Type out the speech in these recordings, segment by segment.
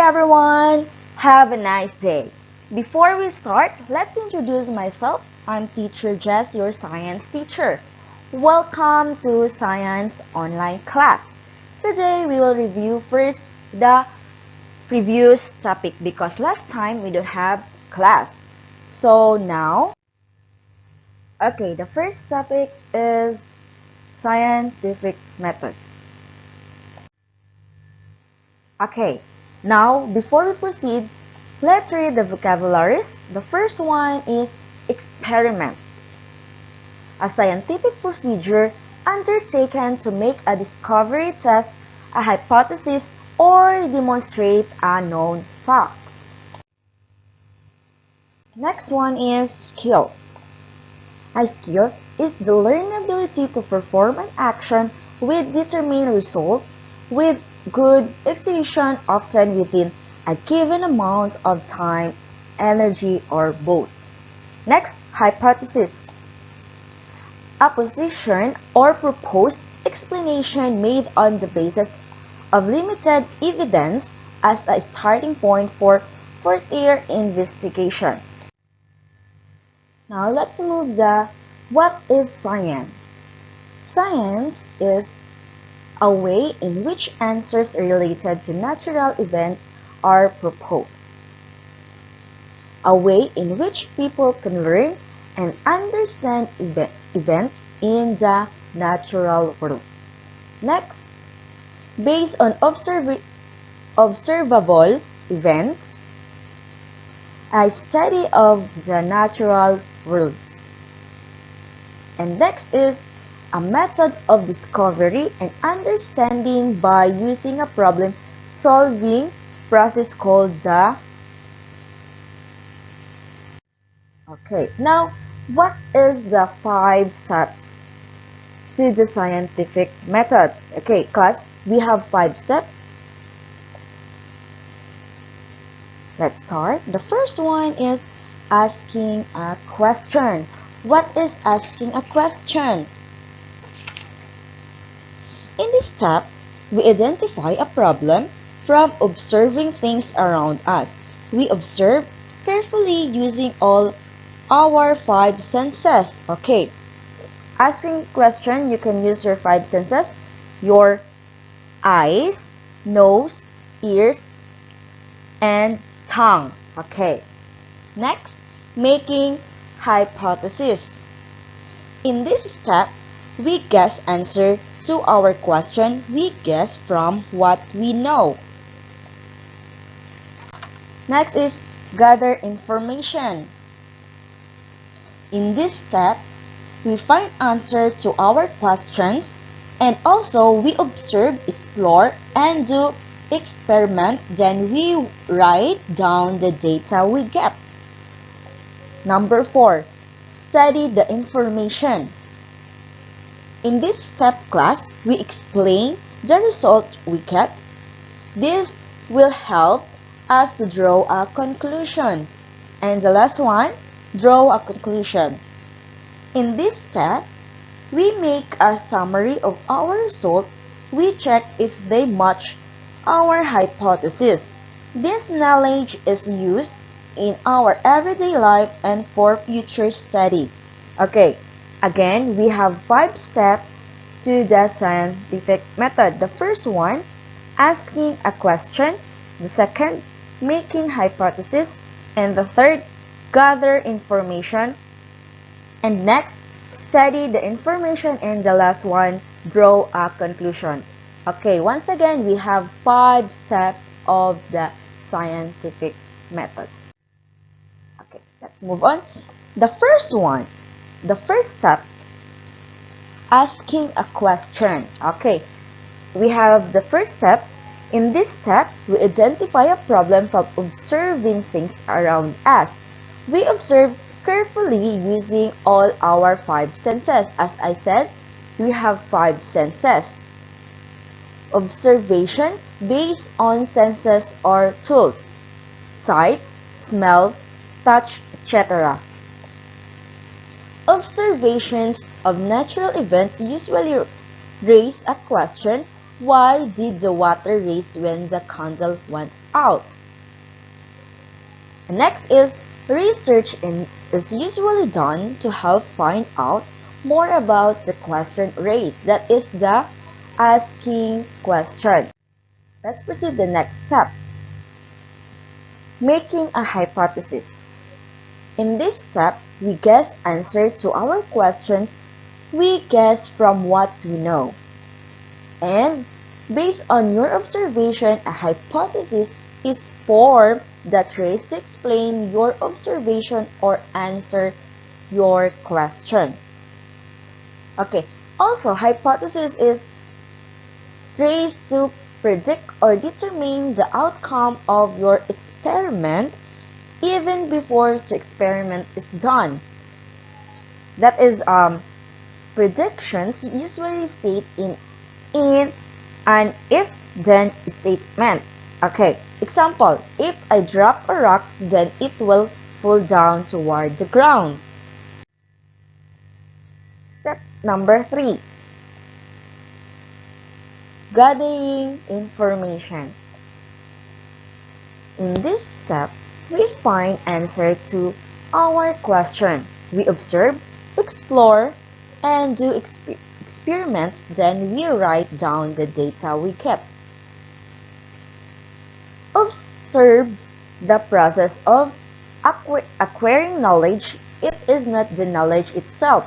everyone, have a nice day. Before we start, let me introduce myself. I'm Teacher Jess, your science teacher. Welcome to Science Online Class. Today we will review first the previous topic because last time we don't have class. So now, the first topic is scientific method. Now before we proceed, let's read the vocabularies. The first one is experiment. A scientific procedure undertaken to make a discovery, test a hypothesis, or demonstrate a known fact. Next one is skills. A skills is the learned ability to perform an action with determined results with good execution, often within a given amount of time, energy, or both. Next, hypothesis. A position or proposed explanation made on the basis of limited evidence as a starting point for further investigation. Now let's move the what is science? Science is a way in which answers related to natural events are proposed. A way in which people can learn and understand events in the natural world. Next, based on observable events, a study of the natural world. And next is a method of discovery and understanding by using a problem-solving process called the... Now, what is the 5 steps to the scientific method? Class, we have 5 steps. Let's start. The first one is asking a question. What is asking a question? In this step, we identify a problem from observing things around us. We observe carefully using all our 5 senses. Asking question, you can use your 5 senses, your eyes, nose, ears, and tongue. Next, making hypothesis. In this step, we guess answer to our question. We guess from what we know. Next is gather information. In this step, we find answer to our questions and also we observe, explore, and do experiment. Then we write down the data we get. Number 4, study the information. In this step class, we explain the result we get. This will help us to draw a conclusion. And the last one, draw a conclusion. In this step, we make a summary of our results. We check if they match our hypothesis. This knowledge is used in our everyday life and for future study. Again, we have 5 steps to the scientific method. The first one, asking a question. The second, making hypothesis. And the third, gather information. And next, study the information. And the last one, draw a conclusion. Once again, we have 5 steps of the scientific method. Let's move on. The first one, the first step, asking a question. We have the first step. In this step, we identify a problem from observing things around us. We observe carefully using all our 5 senses. As I said, we have 5 senses. Observation based on senses or tools: sight, smell, touch, etc. Observations of natural events usually raise a question Why did the water race when the candle went out? Next is research is usually done to help find out more about the question raised. That is the asking question. Let's proceed to the next step. Making a hypothesis. In this step, we guess answer to our questions. We guess from what we know. And based on your observation, a hypothesis is formed that tries to explain your observation or answer your question. Okay, also hypothesis is tries to predict or determine the outcome of your experiment even before the experiment is done. That is, predictions usually state in an if-then statement. Okay, example, if I drop a rock, then it will fall down toward the ground. Step number 3. Gathering information. In this step, we find answer to our question. We observe, explore, and do experiments, then we write down the data we get. Observes the process of acquiring knowledge. It is not the knowledge itself.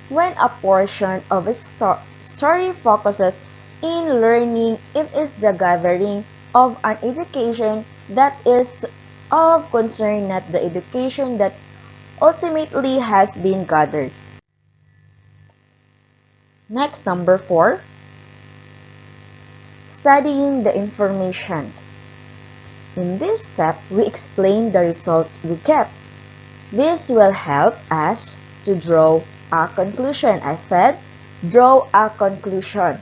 When a portion of a story focuses in learning, it is the gathering of an education that is of concern, not the education that ultimately has been gathered. Next, number 4. Studying the information. In this step, we explain the result we get. This will help us to draw a conclusion. I said, draw a conclusion.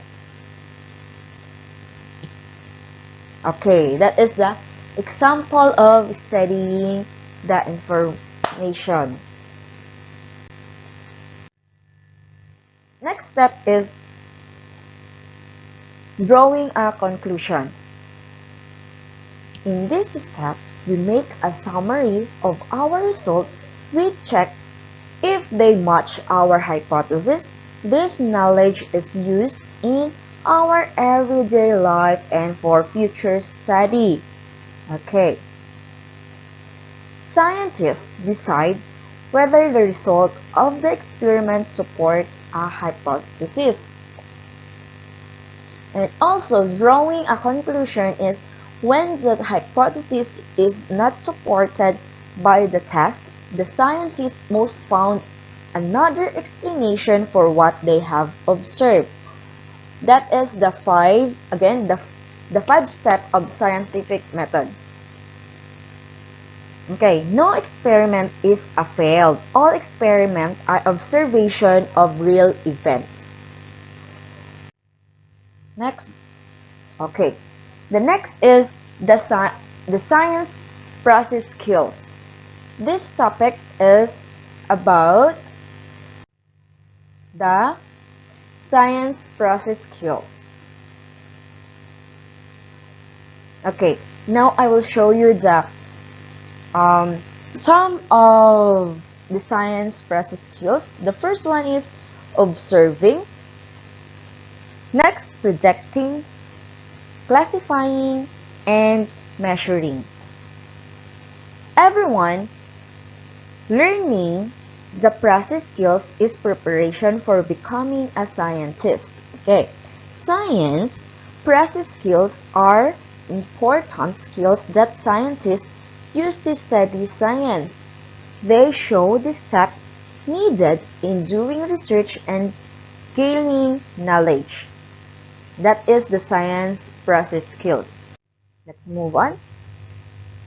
Okay, that is the example of studying the information. Next step is drawing a conclusion. In this step, we make a summary of our results. We check if they match our hypothesis. This knowledge is used in our everyday life and for future study. Okay. Scientists decide whether the results of the experiment support a hypothesis. And also, drawing a conclusion is when the hypothesis is not supported by the test, the scientists must found another explanation for what they have observed. That is the 5 step of scientific method. Okay, no experiment is a failed. All experiments are observation of real events. Next. Okay. The next is the science process skills. This topic is about the science process skills. Okay, now I will show you the some of the science process skills. The first one is observing. Next, predicting, classifying, and measuring. Everyone learning the process skills is preparation for becoming a scientist. Okay, science process skills are important skills that scientists use to study science. They show the steps needed in doing research and gaining knowledge. That is the science process skills. Let's move on.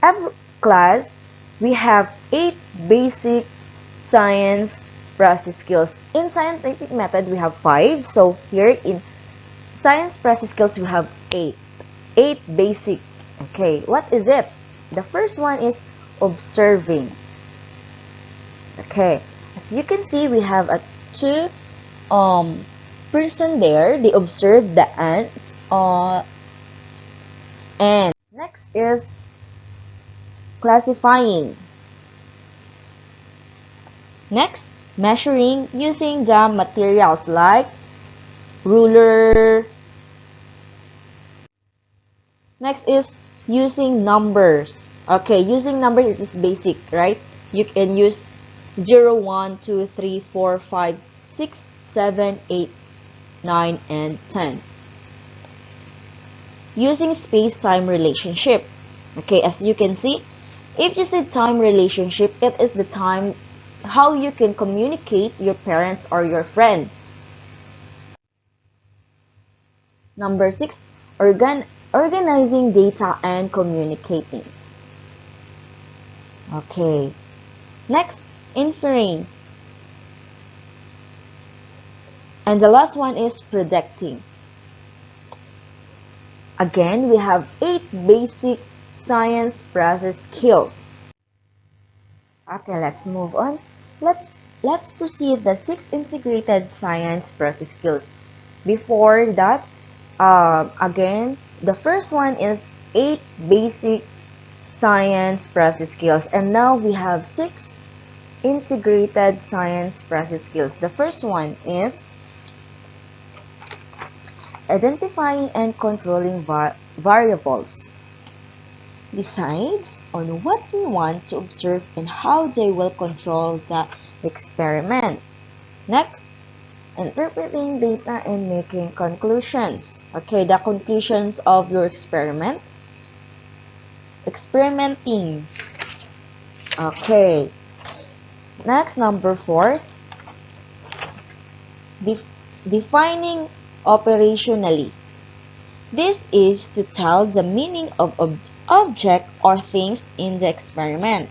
Every class, we have 8 basic science process skills. In scientific method, we have 5. So here in science process skills, we have 8. 8 basic. Okay, what is it? The first one is observing. Okay, as you can see, we have 2 person there, they observe the ant. And next is classifying. Next, measuring using the materials like ruler. Next is using numbers. Okay, using numbers it is basic, right? You can use 0, 1, 2, 3, 4, 5, 6, 7, 8, 9, and 10. Using space-time relationship. Okay, as you can see, if you say time relationship, it is the time how you can communicate your parents or your friend. Number 6, organizing data and communicating. Okay. Next, inferring. And the last one is predicting. Again, we have 8 basic science process skills. Okay, let's move on. Let's proceed the 6 integrated science process skills. Before that, again, the first one is 8 basic science process skills, and now we have 6 integrated science process skills. The first one is identifying and controlling variables. Decides on what we want to observe and how they will control the experiment. Next, interpreting data and making conclusions. Okay, the conclusions of your experiment. Experimenting. Okay. Next, number 4. Defining operationally. This is to tell the meaning of object or things in the experiment.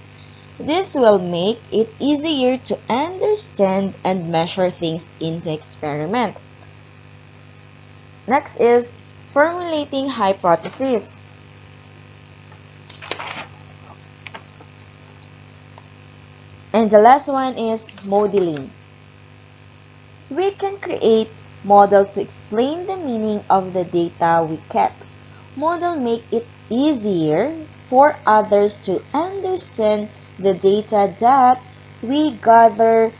This will make it easier to understand and measure things in the experiment. Next is formulating hypotheses. And the last one is modeling. We can create model to explain the meaning of the data we get. Model make it easier for others to understand the data that we gather.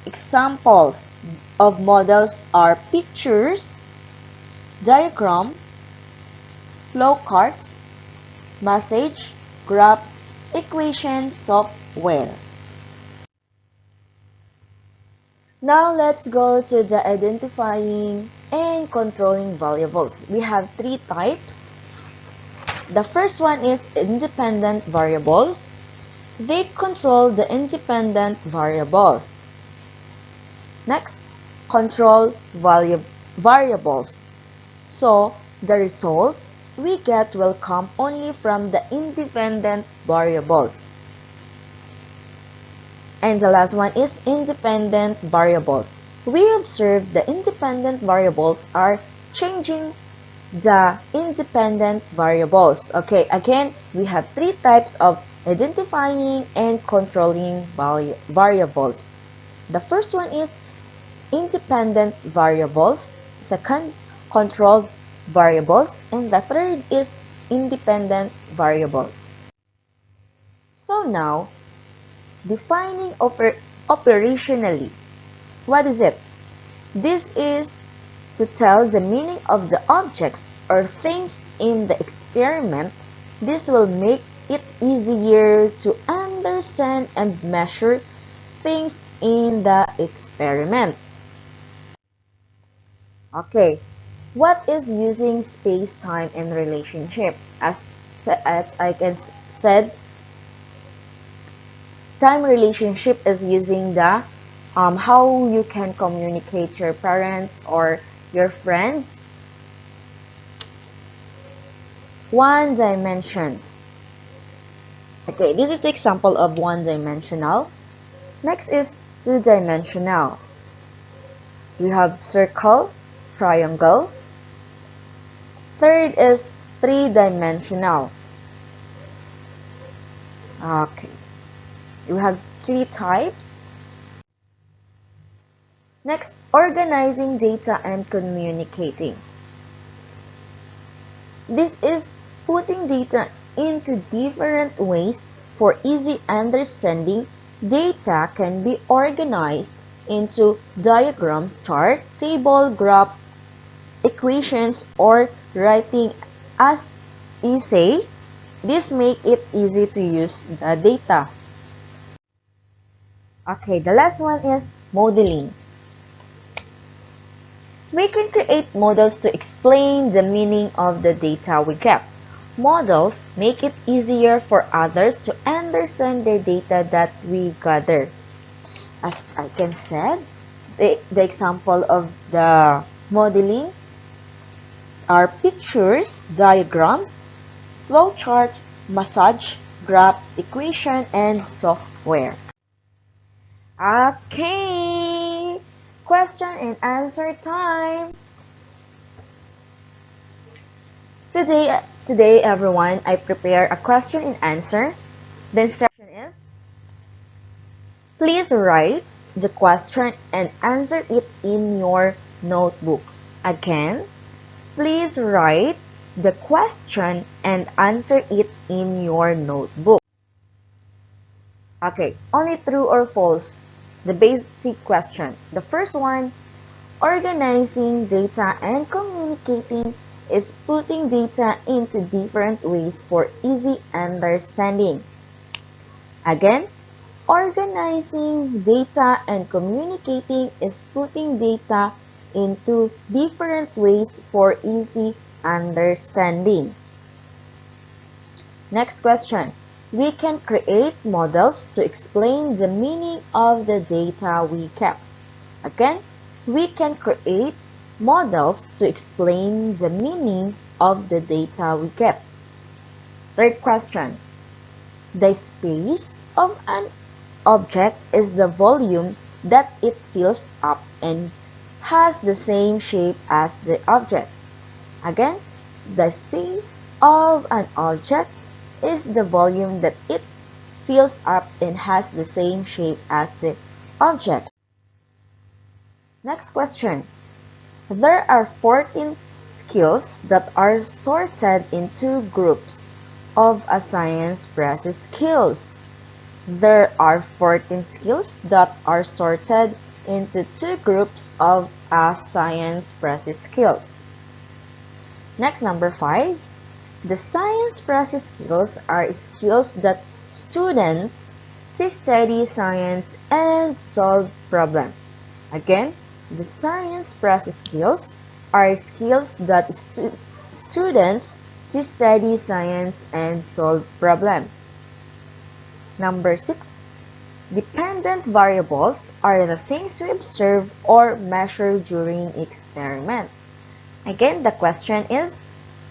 Examples of models are pictures, diagram, flowcharts, message, graphs, equation software. Now let's go to the identifying and controlling variables. We have 3 types. The first one is independent variables. They control the independent variables. Next, control variables. So, the result we get will come only from the independent variables. And the last one is independent variables. We observe the independent variables are changing the independent variables. Okay, again, we have 3 types of identifying and controlling variables. The first one is independent variables, second, controlled variables, and the third is independent variables. So now, defining operationally. What is it? This is to tell the meaning of the objects or things in the experiment. This will make it easier to understand and measure things in the experiment. Okay, what is using space, time, and relationship? As I can said, time relationship is using the how you can communicate your parents or your friends. One dimensions. Okay, this is the example of one dimensional. Next is two dimensional. We have circle, triangle. Third is three-dimensional. Okay. We have 3 types. Next, organizing data and communicating. This is putting data into different ways for easy understanding. Data can be organized into diagrams, chart, table, graph, equations, or writing as essay. This makes it easy to use the data. Okay, the last one is modeling. We can create models to explain the meaning of the data we get. Models make it easier for others to understand the data that we gather. As I can said, the example of the modeling are pictures, diagrams, flowchart, massage, graphs, equation, and software. Okay, question and answer time. Today everyone, I prepare a question and answer. The instruction is, please write the question and answer it in your notebook. Again, please write the question and answer it in your notebook. Okay, only true or false. The basic question. The first one, organizing data and communicating is putting data into different ways for easy understanding. Again, organizing data and communicating is putting data into different ways for easy understanding. Next question. We can create models to explain the meaning of the data we kept. Again, we can create models to explain the meaning of the data we kept. Third question. The space of an object is the volume that it fills up and has the same shape as the object. Again, the space of an object is the volume that it fills up and has the same shape as the object. Next question. There are 14 skills that are sorted into groups of a science process skills. There are 14 skills that are sorted into two groups of a science process skills. Next, number 5. The science process skills are skills that students to study science and solve problems. Again, the science process skills are skills that students to study science and solve problems. Number 6. Dependent variables are the things we observe or measure during experiment. Again, the question is,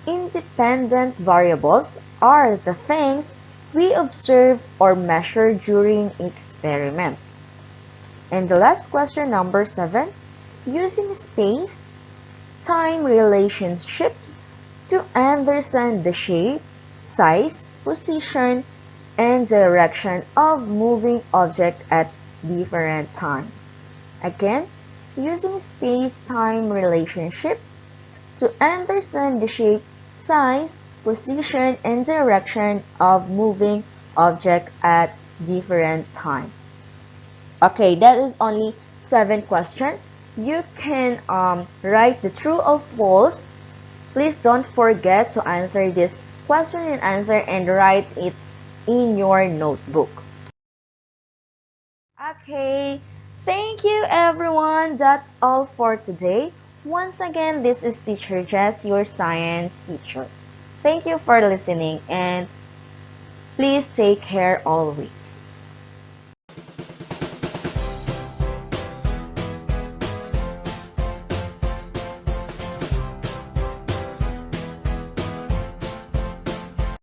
independent variables are the things we observe or measure during experiment. And the last question, number 7, using space-time relationships to understand the shape, size, position, and direction of moving object at different times. Again, using space-time relationship to understand the shape, size, position, and direction of moving object at different time. Okay, that is only 7 questions. You can write the true or false. Please don't forget to answer this question and answer and write it in your notebook. Okay, thank you everyone. That's all for today. Once again, this is Teacher Jess, your science teacher. Thank you for listening and please take care always.